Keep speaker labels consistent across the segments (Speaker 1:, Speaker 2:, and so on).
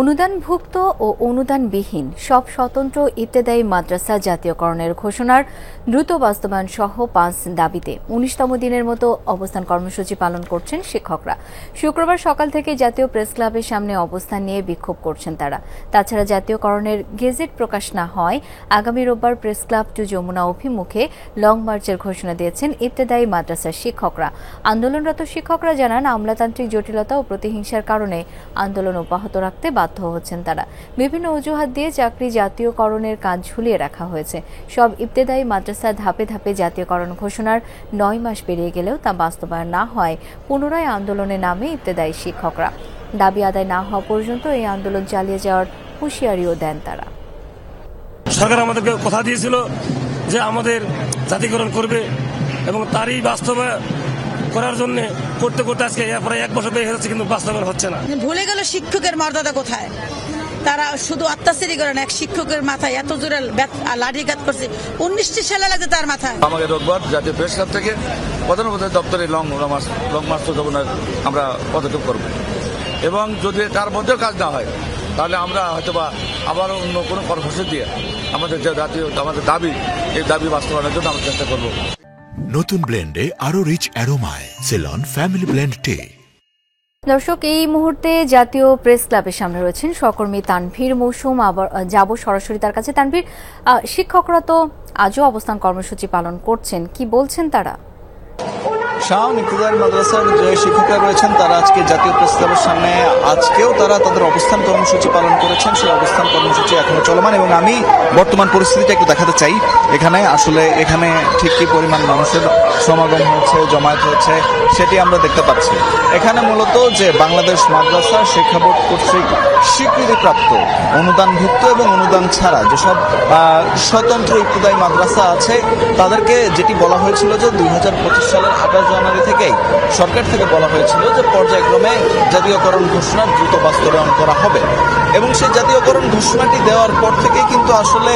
Speaker 1: অনুদানভুক্ত ও অনুদানবিহীন সব স্বতন্ত্র ইবতেদায়ী মাদ্রাসা জাতীয়করণের ঘোষণার দ্রুত বাস্তবায়ন সহ ৫ দাবিতে ১৯তম দিনের মতো অবস্থান কর্মসূচি পালন করছেন শিক্ষকরা। শুক্রবার সকাল থেকে জাতীয় প্রেস ক্লাবের সামনে অবস্থান নিয়ে বিক্ষোভ করছেন তারা। তাছাড়া জাতীয়করণের গেজেট প্রকাশ না হয় আগামী রোববার প্রেস ক্লাব টু যমুনা অভিমুখে লং মার্চের ঘোষণা দিয়েছেন ইবতেদায়ী মাদ্রাসার শিক্ষকরা। আন্দোলনরত শিক্ষকরা জানান, আমলাতান্ত্রিক জটিলতা ও প্রতিহিংসার কারণে আন্দোলন অব্যাহত রাখতে বাধ্য হচ্ছেন তারা। বিভিন্ন অজুহাত দিয়ে চাকরি জাতীয়করণের কাজ ঝুলিয়ে রাখা হয়েছে। সব ইবতেদায়ী মাদ্রাসা ধাপে ধাপে জাতীয়করণ ঘোষণার ৯ মাস পেরিয়ে গেলেও তা বাস্তবায়ন না হয় পুনরায় আন্দোলনে নামে ইবতেদায়ী শিক্ষকরা। দাবি আদায় না হওয়া পর্যন্ত এই আন্দোলন চালিয়ে যাওয়ার হুঁশিয়ারিও দেন তারা।
Speaker 2: সরকার আমাদেরকে কথা দিয়েছিল যে আমাদের জাতীয়করণ করবে এবং তারই বাস্তবায়ন করার জন্য করতে করতে আজকে প্রায় ১ বছর পেয়ে যাচ্ছে, কিন্তু বাস্তবায়ন হচ্ছে না।
Speaker 3: ভুলে গেল শিক্ষকের মর্যাদা কোথায়। তারা শুধু অত্যাচারী করেন, এক শিক্ষকের মাথায় এত জোরে লাঠিঘাত করছে, ১৯টি ছেলে লাগে তার মাথায়।
Speaker 4: আমাকে রোববার জাতীয় প্রেস ক্লাব থেকে প্রধান দপ্তরে লং মার্চ আমরা পদক্ষেপ করব এবং যদি তার মধ্যেও কাজ না হয় তাহলে আমরা হয়তোবা আবার অন্য কোনো কর্মসূচি দিয়ে আমাদের যে আমাদের দাবি, এই দাবি বাস্তবায়নের জন্য আমরা চেষ্টা করব।
Speaker 5: নতুন ব্লেন্ডে আরো রিচ অ্যারোমায় সেলন ফ্যামিলি ব্লেন্ড টে।
Speaker 1: দর্শক, এই মুহূর্তে জাতীয় প্রেস ক্লাবের সামনে রয়েছেন সহকর্মী তানভীর মৌসুম। আবার যাব সরাসরি তার কাছে। তানভীর, শিক্ষকরা তো আজও অবস্থান কর্মসূচি পালন করছেন, কি বলছেন তারা?
Speaker 6: শাওন ইবতেদায়ী মাদ্রাসার যে শিক্ষকরা রয়েছেন তারা আজকে জাতীয় প্রেস ক্লাবের সামনে আজকেও তারা তাদের অবস্থান কর্মসূচি পালন করেছেন। সেই অবস্থান কর্মসূচি এখনো চলমান এবং আমি বর্তমান পরিস্থিতিটা একটু দেখাতে চাই। এখানে ঠিক কি পরিমাণ মানুষের সমাগম হয়েছে, জমায়েত হয়েছে সেটি আমরা দেখতে পাচ্ছি। এখানে মূলত যে বাংলাদেশ মাদ্রাসা শিক্ষা বোর্ড কর্তৃক স্বীকৃতিপ্রাপ্ত অনুদানভুক্ত এবং অনুদান ছাড়া যেসব স্বতন্ত্র ইবতেদায়ী মাদ্রাসা আছে তাদেরকে যেটি বলা হয়েছিল যে ২০২৫ সালের ২৮ জানুয়ারি থেকেই সরকার থেকে বলা হয়েছিল যে পর্যায়ক্রমে জাতীয়করণ ঘোষণার দ্রুত বাস্তবায়ন করা হবে এবং সেই জাতীয়করণ ঘোষণাটি দেওয়ার পর থেকেই কিন্তু আসলে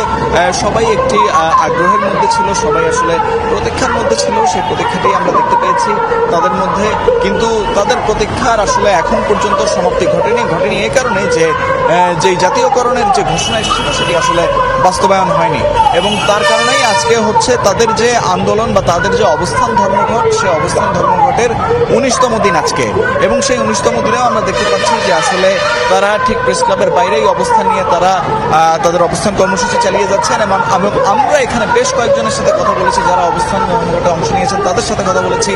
Speaker 6: সবাই একটি আগ্রহের মধ্যে ছিল, সবাই আসলে প্রতীক্ষার মধ্যে ছিল। সেই প্রতীক্ষাটি আমরা দেখতে পেয়েছি তাদের মধ্যে, কিন্তু তাদের প্রতীক্ষার আসলে এখন পর্যন্ত সমাপ্তি ঘটেনি এই কারণে যে জাতীয়করণের যে ঘোষণা এসেছিল সেটি আসলে বাস্তবায়ন হয়নি এবং তার কারণেই আজকে হচ্ছে তাদের যে আন্দোলন বা তাদের যে অবস্থান ধর্মঘট, সেই অবস্থান ধর্মঘটের ১৯তম দিন আজকে এবং সেই ১৯তম দিনেও আমরা দেখতে পাচ্ছি যে আসলে তারা ঠিক প্রেস ক্লাবের বাইরেই অবস্থান নিয়ে তারা তাদের অবস্থান কর্মসূচি চালিয়ে যাচ্ছেন এবং আমরা এখানে বেশ কয়েকজনের সাথে কথা বলেছি যারা অবস্থান ধর্মঘটে অংশ নিয়েছেন, তাদের সাথে কথা বলেছি।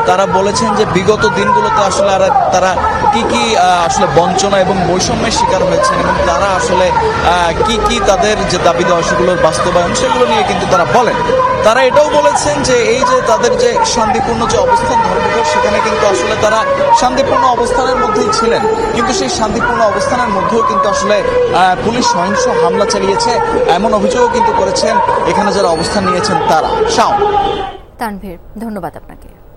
Speaker 6: তারা বলেছেন যে বিগত দিনগুলোতে আসলে তারা কি আসলে বঞ্চনা এবং বৈষম্যের শিকার হয়েছেন এবং তারা আসলে কি তাদের যে দাবি দেওয়া সেগুলোর বাস্তবায়ন সেগুলো নিয়ে কিন্তু তারা বলেন। তারা এটাও বলেছেন যে এই যে তাদের যে শান্তিপূর্ণ যে অবস্থান ধর্মঘট সেখানে কিন্তু আসলে তারা শান্তিপূর্ণ অবস্থানের মধ্যেই ছিলেন, কিন্তু সেই শান্তিপূর্ণ অবস্থানের মধ্যেও কিন্তু আসলে পুলিশ সহিংস হামলা চালিয়েছে এমন অভিযোগও কিন্তু করেছেন এখানে যারা অবস্থান নিয়েছেন তারা। শাওন।
Speaker 1: তানভীর, ধন্যবাদ আপনাকে।